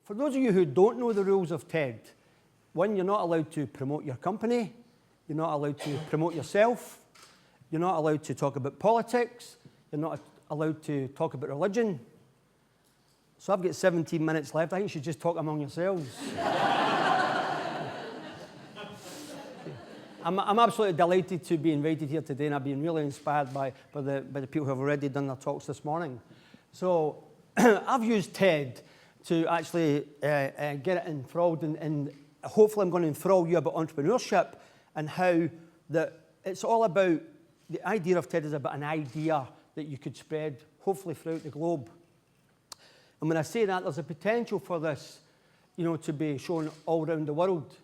For those of you who don't know the rules of TED, one, you're not allowed to promote your company, you're not allowed to promote yourself, you're not allowed to talk about politics, you're not allowed to talk about religion. So I've got 17 minutes left. I think you should just talk among yourselves. I'm absolutely delighted to be invited here today, and I've been really inspired by the people who have already done their talks this morning. So I've used TED to actually get it enthralled, and hopefully I'm going to enthrall you about entrepreneurship and how it's all about, the idea of TED is about an idea that you could spread, hopefully throughout the globe. And when I say that, there's a potential for this, to be shown all around the world.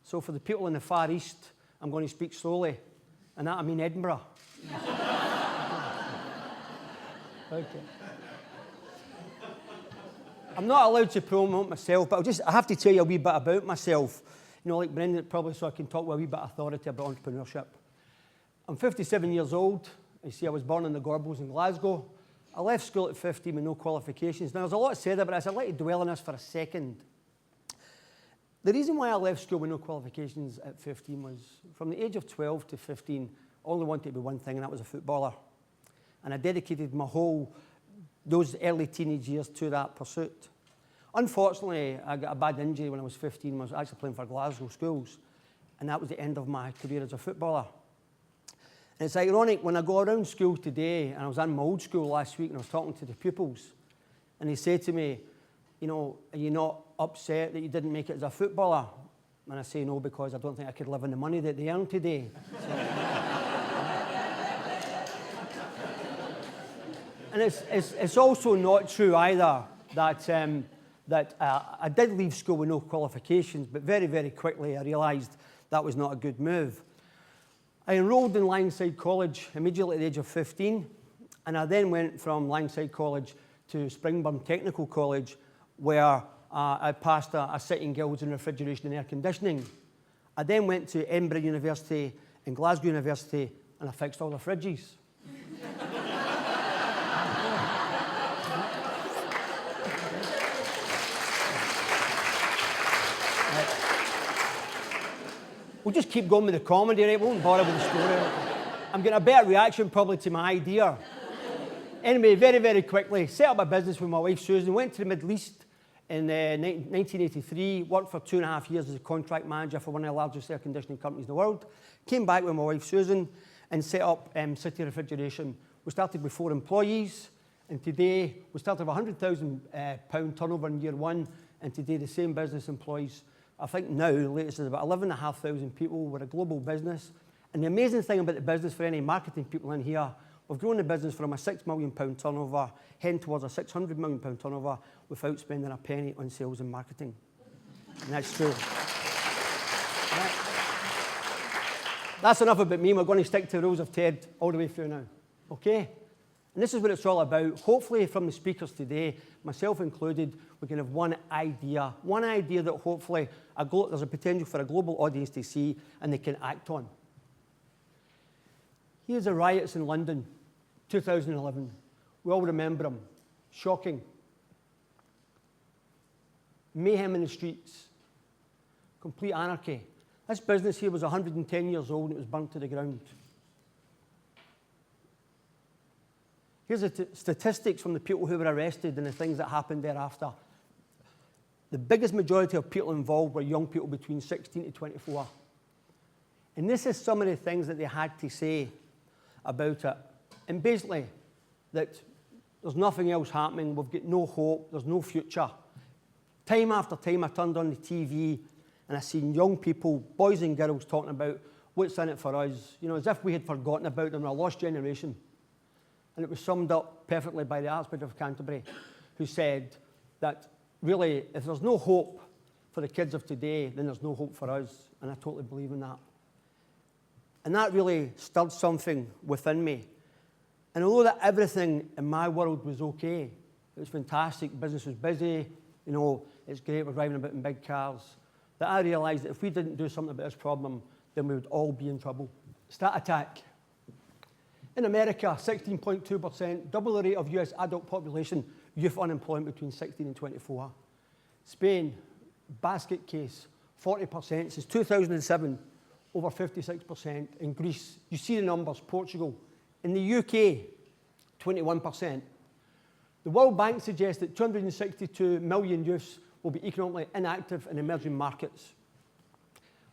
So for the people in the Far East, I'm going to speak slowly, and that I mean Edinburgh. Okay. I'm not allowed to promote myself, but I have to tell you a wee bit about myself. Like Brendan, probably, so I can talk with a wee bit of authority about entrepreneurship. I'm 57 years old. You see, I was born in the Gorbals in Glasgow. I left school at 15 with no qualifications. Now, there's a lot said about this. I'd like to dwell on this for a second. The reason why I left school with no qualifications at 15 was from the age of 12 to 15, I only wanted to be one thing, and that was a footballer. And I dedicated those early teenage years to that pursuit. Unfortunately, I got a bad injury when I was 15. I was actually playing for Glasgow schools, and that was the end of my career as a footballer. And it's ironic, when I go around school today, and I was in my old school last week, and I was talking to the pupils, and they say to me, are you not upset that you didn't make it as a footballer? And I say no, because I don't think I could live on the money that they earn today. And it's also not true either that I did leave school with no qualifications, but very, very quickly I realised that was not a good move. I enrolled in Langside College immediately at the age of 15, and I then went from Langside College to Springburn Technical College, where I passed a sitting guilds in refrigeration and air conditioning. I then went to Edinburgh University and Glasgow University, and I fixed all the fridges. We'll just keep going with the comedy, right? We won't bother with the story. I'm getting a better reaction probably to my idea. Anyway, very, very quickly, set up a business with my wife Susan, went to the Middle East in 1983, worked for 2.5 years as a contract manager for one of the largest air conditioning companies in the world, came back with my wife Susan and set up City Refrigeration. We started with 4 employees, and today we started with £100,000 turnover in year 1, and today the same business employs, I think now, the latest is about 11,500 people. We're a global business. And the amazing thing about the business, for any marketing people in here, we've grown the business from a £6 million turnover, heading towards a £600 million turnover without spending a penny on sales and marketing. And that's true. Right. That's enough about me. We're going to stick to the rules of TED all the way through now. Okay? And this is what it's all about. Hopefully, from the speakers today, myself included, we can have one idea that hopefully there's a potential for a global audience to see and they can act on. Here's the riots in London, 2011. We all remember them. Shocking. Mayhem in the streets. Complete anarchy. This business here was 110 years old and it was burnt to the ground. Here's the statistics from the people who were arrested and the things that happened thereafter. The biggest majority of people involved were young people between 16 to 24. And this is some of the things that they had to say about it. And basically, that there's nothing else happening, we've got no hope, there's no future. Time after time I turned on the TV and I seen young people, boys and girls, talking about what's in it for us, as if we had forgotten about them, a lost generation. And it was summed up perfectly by the Archbishop of Canterbury, who said that really, if there's no hope for the kids of today, then there's no hope for us. And I totally believe in that. And that really stirred something within me. And although that everything in my world was okay, it was fantastic, business was busy, it's great, we're driving about in big cars, that I realised that if we didn't do something about this problem, then we would all be in trouble. Stat attack. In America, 16.2%, double the rate of US adult population, youth unemployment between 16 and 24. Spain, basket case, 40%. Since 2007, over 56%. In Greece, you see the numbers, Portugal. In the UK, 21%. The World Bank suggests that 262 million youths will be economically inactive in emerging markets.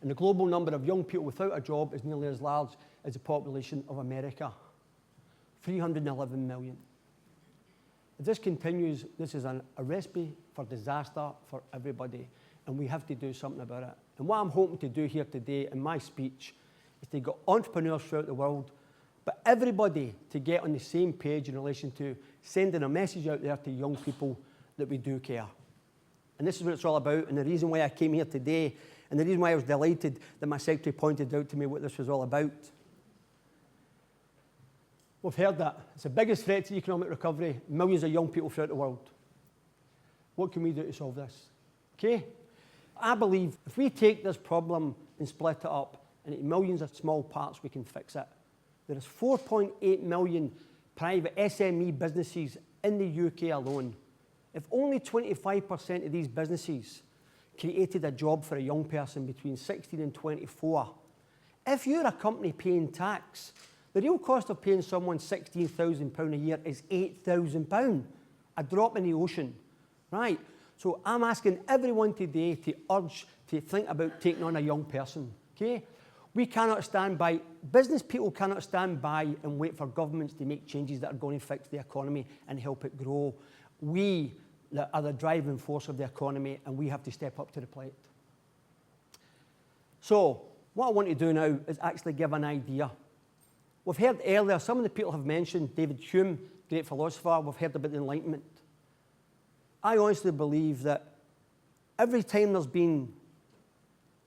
And the global number of young people without a job is nearly as large as the population of America. 311 million. If this continues, this is a recipe for disaster for everybody, and we have to do something about it. And what I'm hoping to do here today in my speech is to get entrepreneurs throughout the world, but everybody to get on the same page in relation to sending a message out there to young people that we do care. And this is what it's all about, and the reason why I came here today, and the reason why I was delighted that my secretary pointed out to me what this was all about. We've heard that. It's the biggest threat to economic recovery, millions of young people throughout the world. What can we do to solve this? Okay? I believe if we take this problem and split it up into millions of small parts, we can fix it. There is 4.8 million private SME businesses in the UK alone. If only 25% of these businesses created a job for a young person between 16 and 24, if you're a company paying tax, the real cost of paying someone £16,000 a year is £8,000, a drop in the ocean, right? So I'm asking everyone today to urge to think about taking on a young person, okay? We cannot stand by, business people cannot stand by and wait for governments to make changes that are going to fix the economy and help it grow. We are the driving force of the economy, and we have to step up to the plate. So what I want to do now is actually give an idea. We've heard earlier, some of the people have mentioned David Hume, great philosopher. We've heard about the Enlightenment. I honestly believe that every time there's been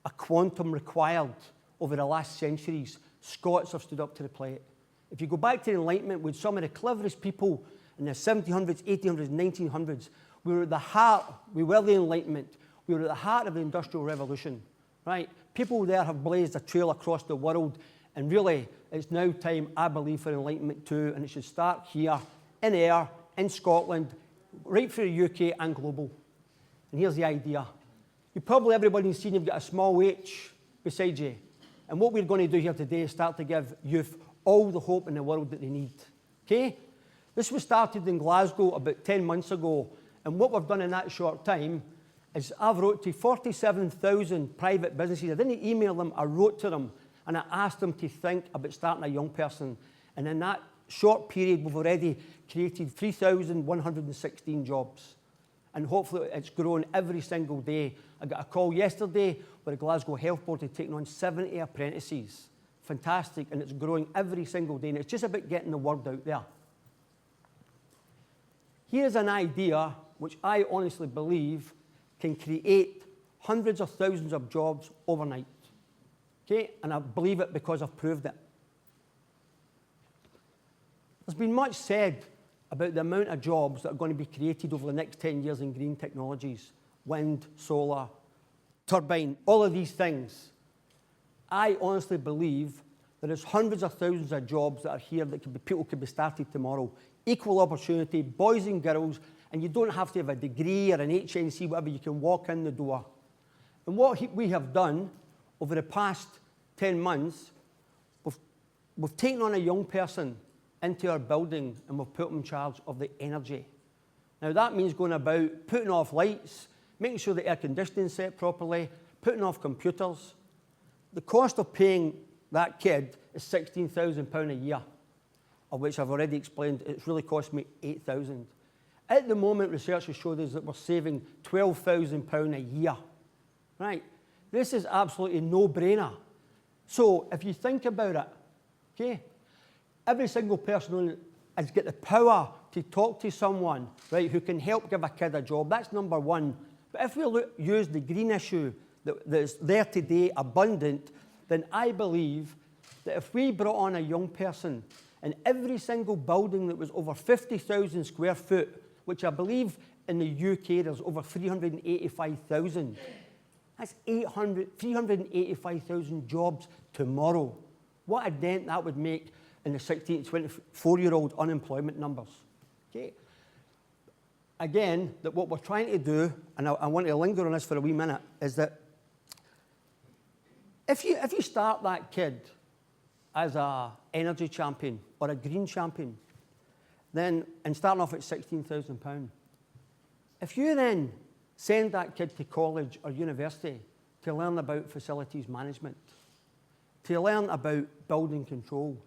a quantum required over the last centuries, Scots have stood up to the plate. If you go back to the Enlightenment with some of the cleverest people in the 1700s, 1800s, 1900s, we were at the heart, we were the Enlightenment. We were at the heart of the Industrial Revolution, right? People there have blazed a trail across the world, and really, it's now time, I believe, for Enlightenment too, and it should start here, in Ayr, in Scotland, right through the UK and global. And here's the idea. You probably, everybody's seen you've got a small H beside you. And what we're going to do here today is start to give youth all the hope in the world that they need. Okay? This was started in Glasgow about 10 months ago. And what we've done in that short time is I've wrote to 47,000 private businesses. I didn't email them, I wrote to them. And I asked them to think about starting a young person. And in that short period, we've already created 3,116 jobs. And hopefully it's grown every single day. I got a call yesterday where the Glasgow Health Board had taken on 70 apprentices. Fantastic, and it's growing every single day. And it's just about getting the word out there. Here's an idea which I honestly believe can create hundreds of thousands of jobs overnight. Okay, and I believe it because I've proved it. There's been much said about the amount of jobs that are going to be created over the next 10 years in green technologies, wind, solar, turbine, all of these things. I honestly believe that there's hundreds of thousands of jobs that are here that people could be started tomorrow. Equal opportunity, boys and girls, and you don't have to have a degree or an HNC, whatever, you can walk in the door. And what we have done over the past 10 months, we've taken on a young person into our building and we've put them in charge of the energy. Now that means going about putting off lights, making sure the air conditioning is set properly, putting off computers. The cost of paying that kid is £16,000 a year, of which I've already explained it's really cost me £8,000. At the moment, research has showed us that we're saving £12,000 a year, right? This is absolutely no-brainer. So if you think about it, okay, every single person has got the power to talk to someone, right, who can help give a kid a job. That's number one. But if we use the green issue that is there today, abundant, then I believe that if we brought on a young person in every single building that was over 50,000 square foot, which I believe in the UK there's over 385,000, that's 385,000 jobs tomorrow. What a dent that would make in the 16 to 24-year-old unemployment numbers. Okay. again, that what we're trying to do, and I want to linger on this for a wee minute, is that if you start that kid as an energy champion or a green champion, then, and starting off at £16,000, if you then send that kid to college or university to learn about facilities management, to learn about building control,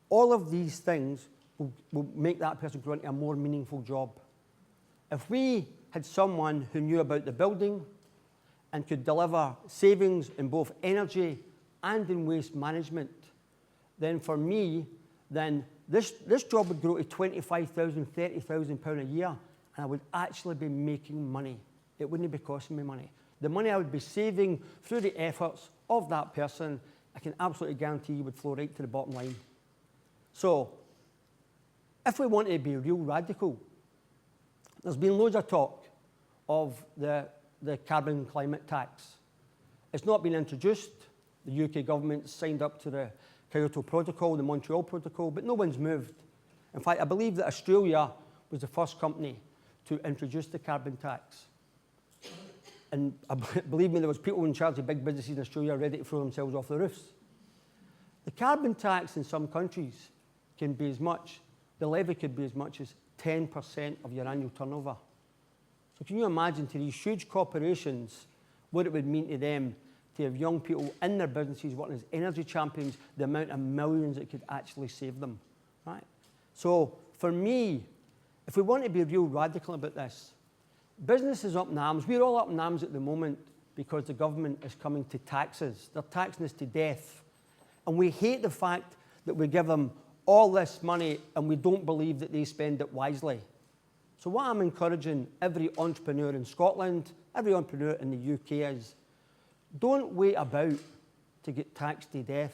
all of these things will make that person grow into a more meaningful job. If we had someone who knew about the building and could deliver savings in both energy and in waste management, then for me, then this job would grow to £25,000, £30,000 a year, and I would actually be making money. It wouldn't be costing me money. The money I would be saving through the efforts of that person, I can absolutely guarantee you would flow right to the bottom line. So, if we want to be real radical, there's been loads of talk of the carbon climate tax. It's not been introduced. The UK government signed up to the Kyoto Protocol, the Montreal Protocol, but no one's moved. In fact, I believe that Australia was the first company to introduce the carbon tax. And believe me, there was people in charge of big businesses in Australia ready to throw themselves off the roofs. The carbon tax in some countries can be as much, the levy could be as much as 10% of your annual turnover. So can you imagine to these huge corporations what it would mean to them to have young people in their businesses working as energy champions, the amount of millions it could actually save them, right? So for me, if we want to be real radical about this, business is up in arms. We're all up in arms at the moment because the government is coming to tax us. They're taxing us to death. And we hate the fact that we give them all this money and we don't believe that they spend it wisely. So what I'm encouraging every entrepreneur in Scotland, every entrepreneur in the UK is, don't wait about to get taxed to death.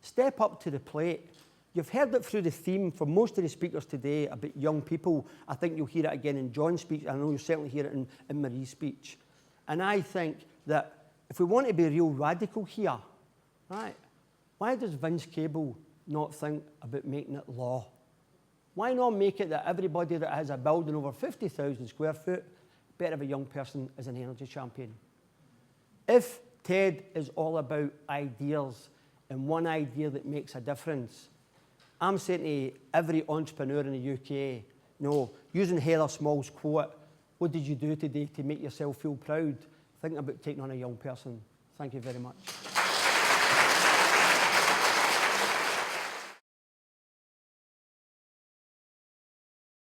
Step up to the plate. You've heard it through the theme for most of the speakers today about young people. I think you'll hear it again in John's speech. I know you'll certainly hear it in Marie's speech. And I think that if we want to be real radical here, right, why does Vince Cable not think about making it law? Why not make it that everybody that has a building over 50,000 square foot better have a young person as an energy champion? If TED is all about ideas and one idea that makes a difference, I'm saying to every entrepreneur in the UK, using Heather Small's quote, what did you do today to make yourself feel proud? Think about taking on a young person. Thank you very much.